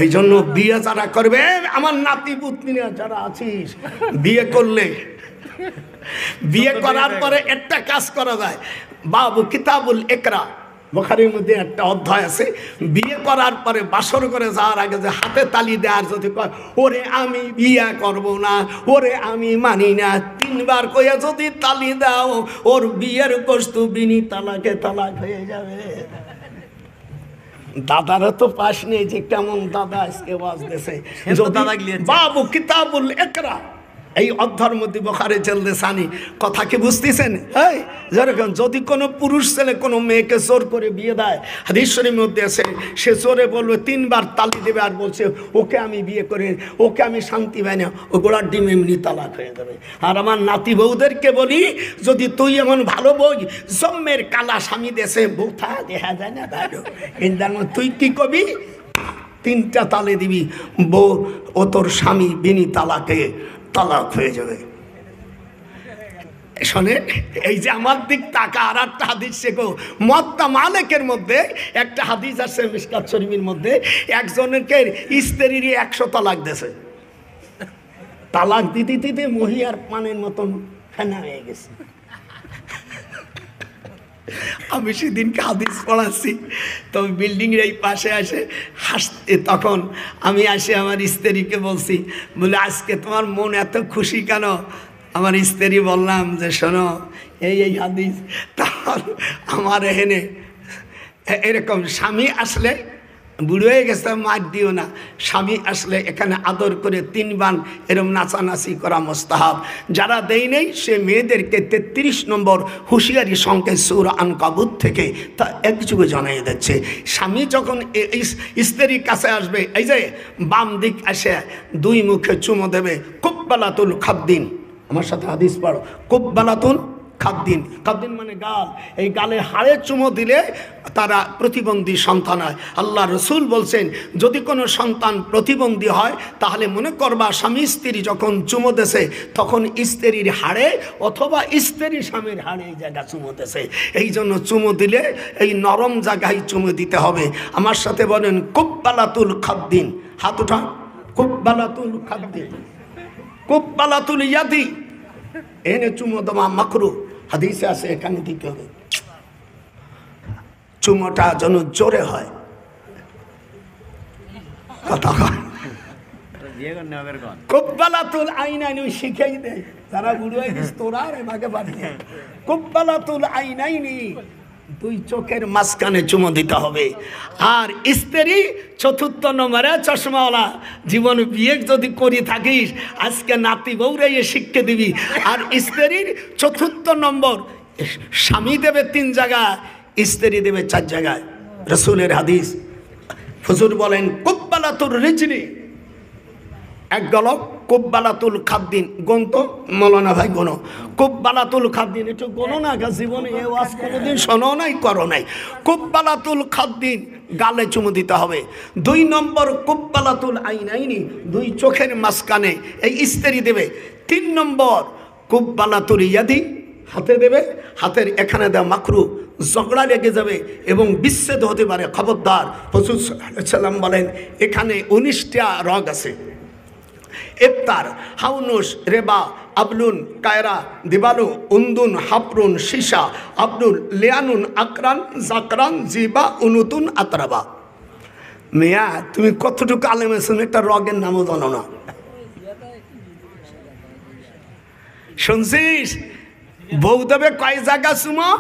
এই জন্য বিয়ে যারা করবে, আমার নাতি পুতনিরা যারা আছিস, বিয়ে করলে বিয়ে করার পরে একটা কাজ করা যায়। বাবু কিতাবুল ইকরা, বুখারীর মধ্যে একটা অধ্যায় আছে, বিয়ে করার পরে বাসর করে যাওয়ার আগে যে হাতে তালি দেওয়ার, যদি কয় ওরে আমি বিয়ে করব না, ওরে আমি মানি না, 3 বার কইয়া যদি তালি দাও, ওর বিয়ের কস্তু বিনি তালাকে তালাক হয়ে যাবে। দাদারা তো পাশ নেই, যে কেমন দাদা আজকে বাজতেছে। বাবু কিতাবুল ইকরা, এই অধ্যায়ের মধ্যে বুখারী জলদে সানি কথা কি বুঝতেছেন? এই যেরকম যদি কোনো পুরুষ ছেলে কোনো মেয়েকে জোর করে বিয়ে দেয়, হাদিস শরীফের মধ্যে আছে, সে জোরে বলবে 3 বার তালি দেবে আর বলছে ওকে আমি বিয়ে করে, ওকে আমি শান্তি পাই না, ও গোড়ার ডিম এমনি তালাক হয়ে যাবে। আর আমার নাতি বউদেরকে বলি, যদি তুই এমন ভালো বই জম্মের কালা স্বামী দেশে বউ থা দেখা যায় না, কিন্তু তুই কি কবি 3টা তালে দিবি, বউ ও তোর স্বামী বিনি তালাকে তালাক হয়ে যাবে। শোনেন, এই যে আমার দিক তাকা, আর একটা হাদিস শেখো। মুয়াত্তা মালিকের মধ্যে একটা হাদিস আছে মিশকাত শরীফের মধ্যে, একজনকে স্ত্রীর 100 তালাক দিয়েছে। তালাক দিতে দিতে মহিয়ার পানের মতন ফেনা হয়ে গেছে। আমি সেদিনকে হাদিস পড়াচ্ছি, তো বিল্ডিংয়ের এই পাশে আসে হাসতে, তখন আমি আসে আমার স্ত্রীকে বলছি, বলে আজকে তোমার মন এত খুশি কেন? আমার স্ত্রী বললাম যে শোনো এই হাদিস। তখন আমার এখানে এরকম স্বামী আসলে, বুড়ো হয়ে গেছে মার দিও না, স্বামী আসলে এখানে আদর করে 3 বার এরম নাচানাচি করা মুস্তাহাব। যারা দেয় নেই সে মেয়েদেরকে 33 নম্বর হুঁশিয়ারি সংকেত সূরা আনকাবুত থেকে তা একযুগে জানিয়ে দিচ্ছে। স্বামী যখন স্ত্রীর কাছে আসবে, এই যে বাম দিক আসে 2 মুখে চুমো দেবে, কুব্বালাতুল খাদ্দিন, আমার সাথে হাদিস পড়ো, কুব্বালাতুল খাদ্দিন, খাদ্দিন মানে গাল, এই গালে হাড়ে চুমো দিলে তারা প্রতিবন্ধী সন্তান হয়। আল্লাহ রসুল বলছেন, যদি কোনো সন্তান প্রতিবন্ধী হয় তাহলে মনে করবা স্বামী স্ত্রী যখন চুমো দেছে তখন স্ত্রীর হাড়ে অথবা স্ত্রী স্বামীর হাড়ে এই জায়গা চুমো দেছে। এই জন্য চুমো দিলে এই নরম জায়গায় চুমো দিতে হবে। আমার সাথে বলেন কুব্বালাতুল খাদ্দিন, হাত উঠান, কুব্বালাতুল খাদ্দিন, কুব্বালাতুল ইয়াদি, এনে চুমো দেওয়া মাকরু, হাদিসে আছে এখানে দিতে হবে। চুমোটা যেন জোরে হয়, কথা হয়। কুব্বালাতুল আইনাইনি শিখাই দেয়, তারা বুড়ো হয়ে গেছে, তোরা রে মাকে বাড়িয়ে। কুব্বালাতুল আইনাইনি, 2 চোখের মাঝখানে চুমো দিতে হবে। আর স্ত্রী 4র্থ নম্বরে চশমাওয়ালা, জীবন বিয়ে যদি করি থাকিস আজকে নাতি বউরে শিক্ষা দিবি। আর স্ত্রীর 4র্থ নম্বর, স্বামী দেবে 3 জায়গায়, স্ত্রী দেবে 4 জায়গায়। রাসূলের হাদিস, হুজুর বলেন কুব্বালাতুর রিজলি, 1 গলক, কুব্বালাতুল খাদ্দিন, গন্ত মৌলানা ভাই গোনো, কুব্বালাতুল খাদ্দিন, একটু গোনো না, জীবনে এ ওয়াজ কোনোদিন শোনো নাই করো নাই। কুব্বালাতুল খাদ্দিন, গালে চুমু দিতে হবে। 2 নম্বর কুব্বালাতুল আইনাইনি, 2 চোখের মাঝখানে এই স্ত্রী দেবে। 3 নম্বর কুব্বালাতুল ইয়াদি, হাতে দেবে, হাতের এখানে দেওয়া মাকরু, ঝগড়া লেগে যাবে এবং বিচ্ছেদ হতে পারে, খবরদার। রাসূল সাল্লাল্লাহু আলাইহি ওয়াসাল্লাম বলেন এখানে 19টা রগ আছে, ইফতার, হাউনুস, রেবা, আবলুন, কায়রা, দিবালু, উন্দুন, হাফরুন, শিশা, আব্দুল, লিয়ানুন, আকরান, জাকরান, জিবা, উনুতুন, আতরাবা। মিয়া তুমি কতটুকু আলেম আছো, একটা রগের নামও জানো না? শুনছিস? বউ দেবে কয় জায়গা চুমো?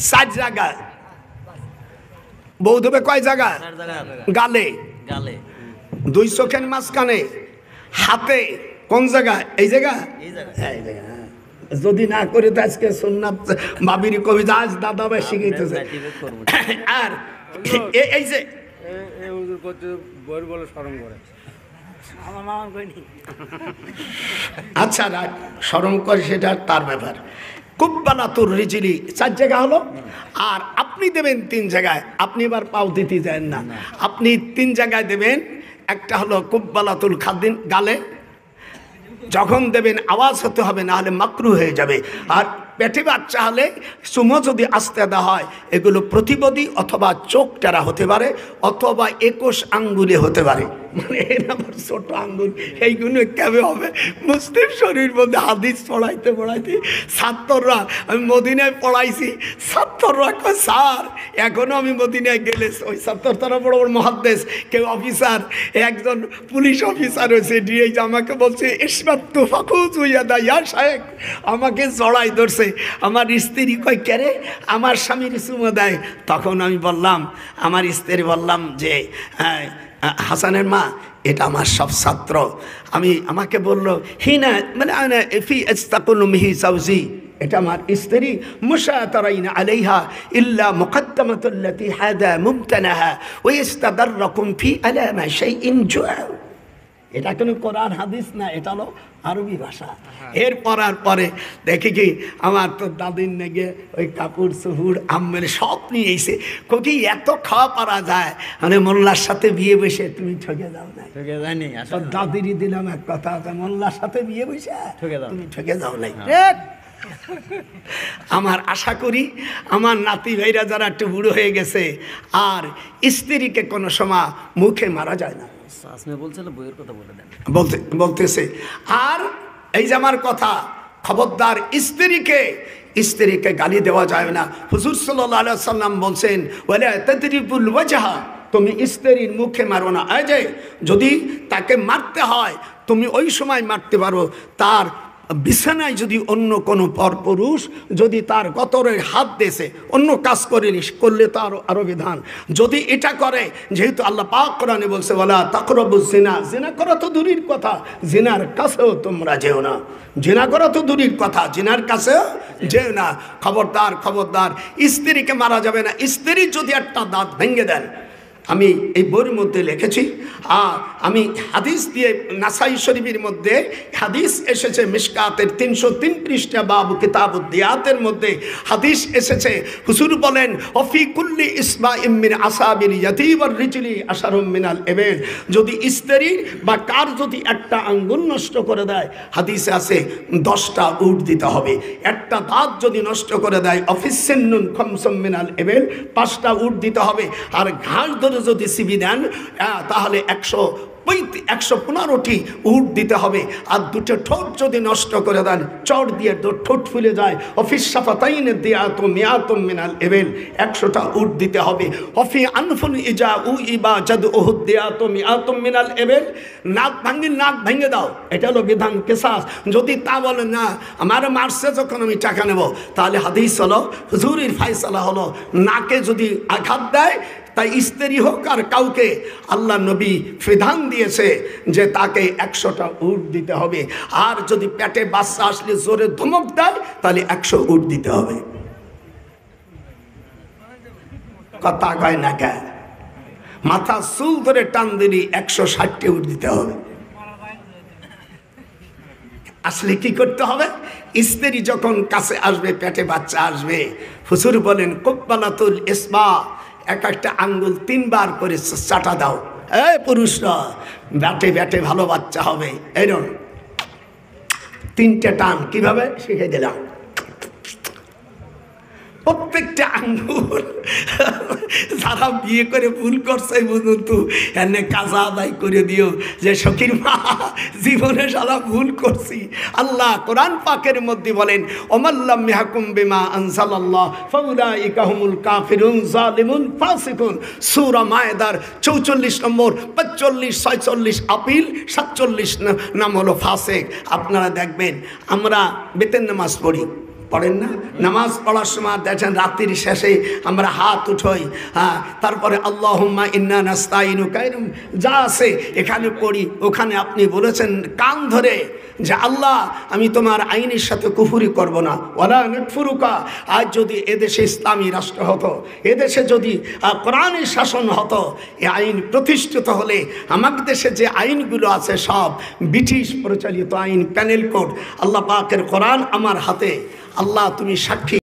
4 জায়গা। বউ দেবে কয় জায়গা? গালে, 2 চোখের মাঝখানে, হাতে, কোন জায়গা? এই জায়গা, এই জায়গা। যদি না করে তো আজকে সুন্নাত বাবির কবিতা আজ দাদা ভাই শিখাইতেছে। আর এই যে আচ্ছা রাখ, স্মরণ করে সেটা তার ব্যাপার। কুব্বালাতুর রিজলি 4 জায়গা হলো, আর আপনি দেবেন 3 জায়গায়। আপনি এবার পাও দিতে যান না, আপনি 3 জায়গায় দেবেন। একটা হলো কুব্বালাতুল খাদ্দিন, গালে যখন দেবেন আওয়াজ হতে হবে, না হলে মাকরু হয়ে যাবে। আর পেটে বাচ্চা হলে চুমো যদি আসতে দেওয়া হয় এগুলো প্রতিবদী অথবা চোখ টেরা হতে পারে অথবা 21 আঙ্গুলে হতে পারে, মানে এর আমার ছোট আঙ্গুল এইগুলো কেমন হবে। মুসলিম শরীর মধ্যে হাদিস পড়াইতে পড়াইতে ছাত্ররা, আমি মদিনায় পড়াইছি, ছাত্ররা কয় স্যার এখনও আমি মদিনায় গেলে ওই ছাত্র তারা বড় বড় মহাদ্দেশ, কেউ অফিসার, একজন পুলিশ অফিসার হয়েছে ডিআইজি, আমাকে বলছে ইসমাত তো ফাকুজ হইয়া দা ইয়া সাহেব, আমাকে জড়াই ধরছে। আমার স্ত্রী কয় কেরে আমার স্বামীর চুমো দেয়। তখন আমি বললাম, আমার স্ত্রী বললাম যে হাসানের মা এটা আমার সব ছাত্র। আমাকে বললো হিনা মানে ফি ইস্তাকুল মিহি সাউজি, এটা আমার স্ত্রী। মুশাতারাইনা আলাইহা ইল্লা মুকদ্দামাতুল্লাতি হাদা মুমতানাহা ওয়া ইস্তাদাররাকুম ফি আলামা শাইইন জুআ। এটা কোনো কোরআন হাদিস না, এটা হলো আরবি ভাষা। এর পরে দেখি কি আমার তো দাদির নেগে ওই কাপড় চুপুর আমের সব নিয়ে এসে কি এত খাওয়া পারা যায়, মানে মোল্লার সাথে বিয়ে বসে তুমি ঠকে যাও নাই, দাদিরই দিলাম এক কথা, মোল্লার সাথে বিয়ে বসে তুমি ঠকে যাও নাই। আমার আশা করি আমার নাতি ভাইরা যারা একটু বুড়ো হয়ে গেছে আর স্ত্রীকে কোনো সময় মুখে মারা যায় না বলতেছে। আর এই যে আমার কথা, খবরদার স্ত্রীকে গালি দেওয়া যায় না। হুজুর সাল্লাল্লাহু আলাইহি ওয়াসাল্লাম বলছেন ওয়ালা তাদরিবুল ওয়াজহা, তুমি স্ত্রীর মুখে মারো না। এই যে যদি তাকে মারতে হয় তুমি ওই সময় মারতে পারো, তার বিছানায় যদি অন্য কোনো পরপুরুষ যদি তার গতরের হাত দেশে অন্য কাজ করলে তার আরো বিধান। যদি এটা করে, যেহেতু আল্লাহ পাক কোরআনে বলছে ওয়ালা তাকরাবুজ জিনা, জিনা করা তো দূরের কথা, জিনার কাছেও তোমরা যেও না। জিনা করা তো দূরের কথা, জিনার কাছেও যেও না। খবরদার স্ত্রীকে মারা যাবে না। স্ত্রী যদি একটা দাঁত ভেঙে দেন, আমি এই বইয়ের মধ্যে লিখেছি, আমি হাদিস দিয়ে নাসাই শরীফের মধ্যে হাদিস এসেছে, মিশকাতের 303 পৃষ্ঠা বাবু কিতাবুদ্দিয়াতের মধ্যে হাদিস এসেছে। হুজুর বলেন অফি কুল্লি ইসবাইম মিন আসাবিল ইয়াতি ওয়ার রিজলি আশারুম মিনাল ইবিল, যদি স্ত্রী বা কার যদি একটা আঙ্গুল নষ্ট করে দেয়, হাদিসে আছে 10টা উট দিতে হবে। একটা দাঁত যদি নষ্ট করে দেয় অফিস সিন্নুন খামসুম মিনাল ইবিল, 5টা উট দিতে হবে। আর ঘাস ধরে যদি সিবি দেন তাহলে 115টি উট দিতে হবে। আর দুটো ঠোঁট যদি নষ্ট করে দেন, চড় দিয়ে ঠোঁট ফুলে যায়, অফিস সাফাতাইনে দিয়াত মিয়াতুম মিনাল ইবিল, 100টা উট দিতে হবে। অফি আনফুন ইজা উ ইবা জাদ উহুদ দিয়াত মিয়াতুম মিনাল ইবিল, নাক ভাঙে দাও, এটা হলো বিধান কিসাস। যদি তা বলে না আমার মারছে যখন আমি টাকা নেব, তাহলে হাদিস হলো হুজুরের ফায়সালা হলো নাকে যদি আঘাত দেয়, তাই স্ত্রী হোক আর কাউকে, আল্লাহ নবী বিধান দিয়েছে যে তাকে 100টা উট দিতে হবে। আর যদি পেটে বাচ্চা আসলে জোরে ধমক দেয় তাহলে 100 উট দিতে হবে। কথা কয় না কে, মাথা চুল ধরে টান দিলি 160টি উট দিতে হবে। আসলে কি করতে হবে, স্ত্রী যখন কাছে আসবে, পেটে বাচ্চা আসবে, হুজুর বলেন কুব্বালাতুল ইসবা, একটা আঙ্গুল 3 বার করে চাটা দাও। পুরুষরা ব্যাটে ভালো বাচ্চা হবে, এরকম 3টে টান কিভাবে শিখে দিলাম। প্রত্যেকটা আঙ্গুল যারা বিয়ে করে ভুল করছে বুঝুন তো এনে কাজা আদায় করে দিও যে সখীর মা জীবনে সারা ভুল করছি। আল্লাহ কোরআন পাকের মধ্যে বলেন ওমাল্লাম ইয়াহকুম বিমা আনজালাল্লাহ ফাউলাইকা হুমুল কাফিরুন জালিমুন ফাসিকুন। সূরা মায়েদার 44 নম্বর, 45, 46 আপিল, 47 নাম হলো ফাসিক। আপনারা দেখবেন আমরা বেতের নামাজ পড়েন না, নামাজ পড়ার সময় দেখেন রাত্রির শেষে আমরা হাত উঠোই, তারপরে আল্লাহুম্মা ইন্না নাস্তাইনুকা যা আছে এখানে পড়ি। ওখানে আপনি বলেছেন কান ধরে যে আল্লাহ আমি তোমার আইনের সাথে কুফরি করব না, ওয়ালা নাকফুরুকা। আজ যদি এদেশে ইসলামী রাষ্ট্র হতো, এদেশে যদি কোরআনের শাসন হতো, এই আইন প্রতিষ্ঠিত হলে আমাদের দেশে যে আইনগুলো আছে সব ব্রিটিশ পরিচালিত আইন, প্যানেল কোড। আল্লাহ পাকের কোরআন আমার হাতে, আল্লাহ তুমি সাক্ষী।